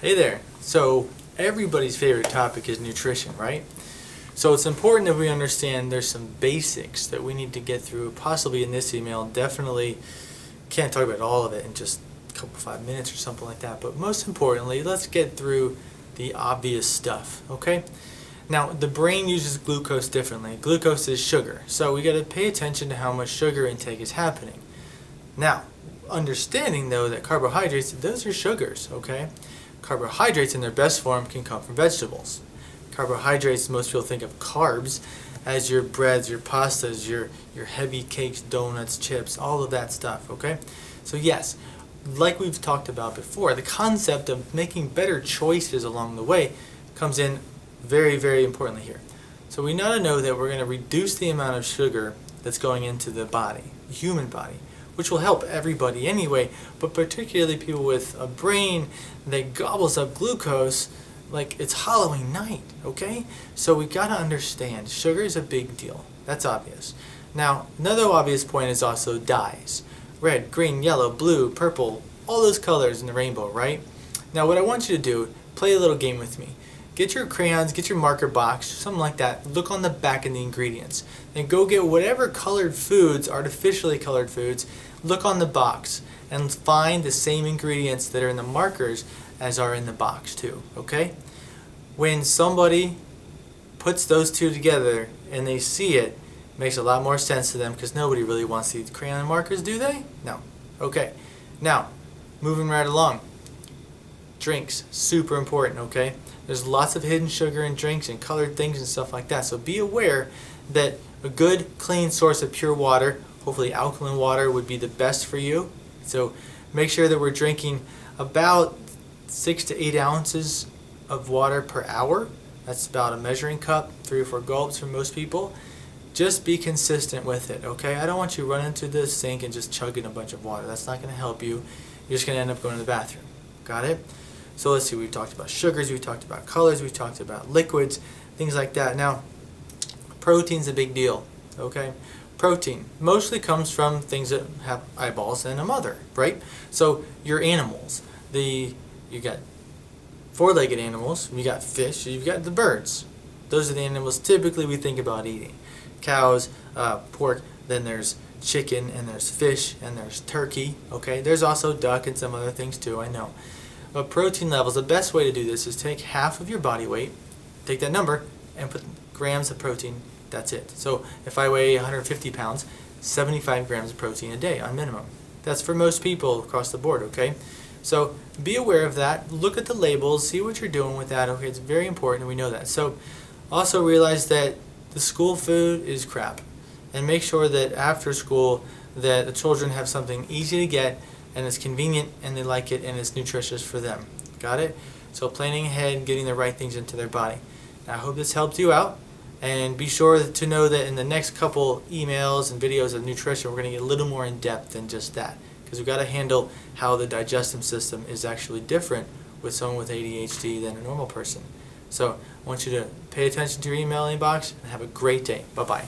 Hey there. So everybody's favorite topic is nutrition, right? So it's important that we understand there's some basics that we need to get through, possibly in this email. Definitely can't talk about all of it in just a couple 5 minutes or something like that. But most importantly, let's get through the obvious stuff, okay? Now, the brain uses glucose differently. Glucose is sugar. So we got to pay attention to how much sugar intake is happening. Now, understanding though that carbohydrates, those are sugars, okay? Carbohydrates in their best form can come from vegetables. Carbohydrates, most people think of carbs as your breads, your pastas, your heavy cakes, donuts, chips, all of that stuff, okay? So yes, like we've talked about before, the concept of making better choices along the way comes in very, very importantly here. So we now know that we're going to reduce the amount of sugar that's going into the body, the human body, which will help everybody anyway, but particularly people with a brain that gobbles up glucose like it's Halloween night, okay? So we got to understand, sugar is a big deal. That's obvious. Now, another obvious point is also dyes. Red, green, yellow, blue, purple, all those colors in the rainbow, right? Now, what I want you to do, play a little game with me. Get your crayons, get your marker box, something like that. Look on the back of the ingredients. Then go get whatever colored foods, artificially colored foods, look on the box and find the same ingredients that are in the markers as are in the box too, okay? When somebody puts those two together and they see it, it makes a lot more sense to them because nobody really wants these crayon markers, do they? No. Okay. Now, moving right along. Drinks, super important, okay? There's lots of hidden sugar in drinks and colored things and stuff like that. So be aware that a good, clean source of pure water, hopefully alkaline water, would be the best for you. So make sure that we're drinking about 6 to 8 ounces of water per hour. That's about a measuring cup, 3 or 4 gulps for most people. Just be consistent with it, okay? I don't want you running to the sink and just chugging a bunch of water. That's not going to help you. You're just going to end up going to the bathroom. Got it? So let's see, we've talked about sugars, we've talked about colors, we've talked about liquids, things like that. Now, protein's a big deal, okay? Protein mostly comes from things that have eyeballs and a mother, right? So your animals, you got 4-legged animals, you got fish, you've got the birds. Those are the animals typically we think about eating. Cows, pork, then there's chicken, and there's fish, and there's turkey, okay? There's also duck and some other things too, I know. But protein levels, the best way to do this is take half of your body weight, take that number, and put grams of protein. That's it. So if I weigh 150 pounds, 75 grams of protein a day on minimum. That's for most people across the board, okay? So be aware of that. Look at the labels, see what you're doing with that, okay? It's very important, and we know that. So also realize that the school food is crap. And make sure that after school that the children have something easy to get and it's convenient and they like it and it's nutritious for them. Got it? So planning ahead, getting the right things into their body. Now, I hope this helped you out. And be sure to know that in the next couple emails and videos of nutrition, we're going to get a little more in depth than just that. Because we've got to handle how the digestive system is actually different with someone with ADHD than a normal person. So I want you to pay attention to your email inbox and have a great day. Bye-bye.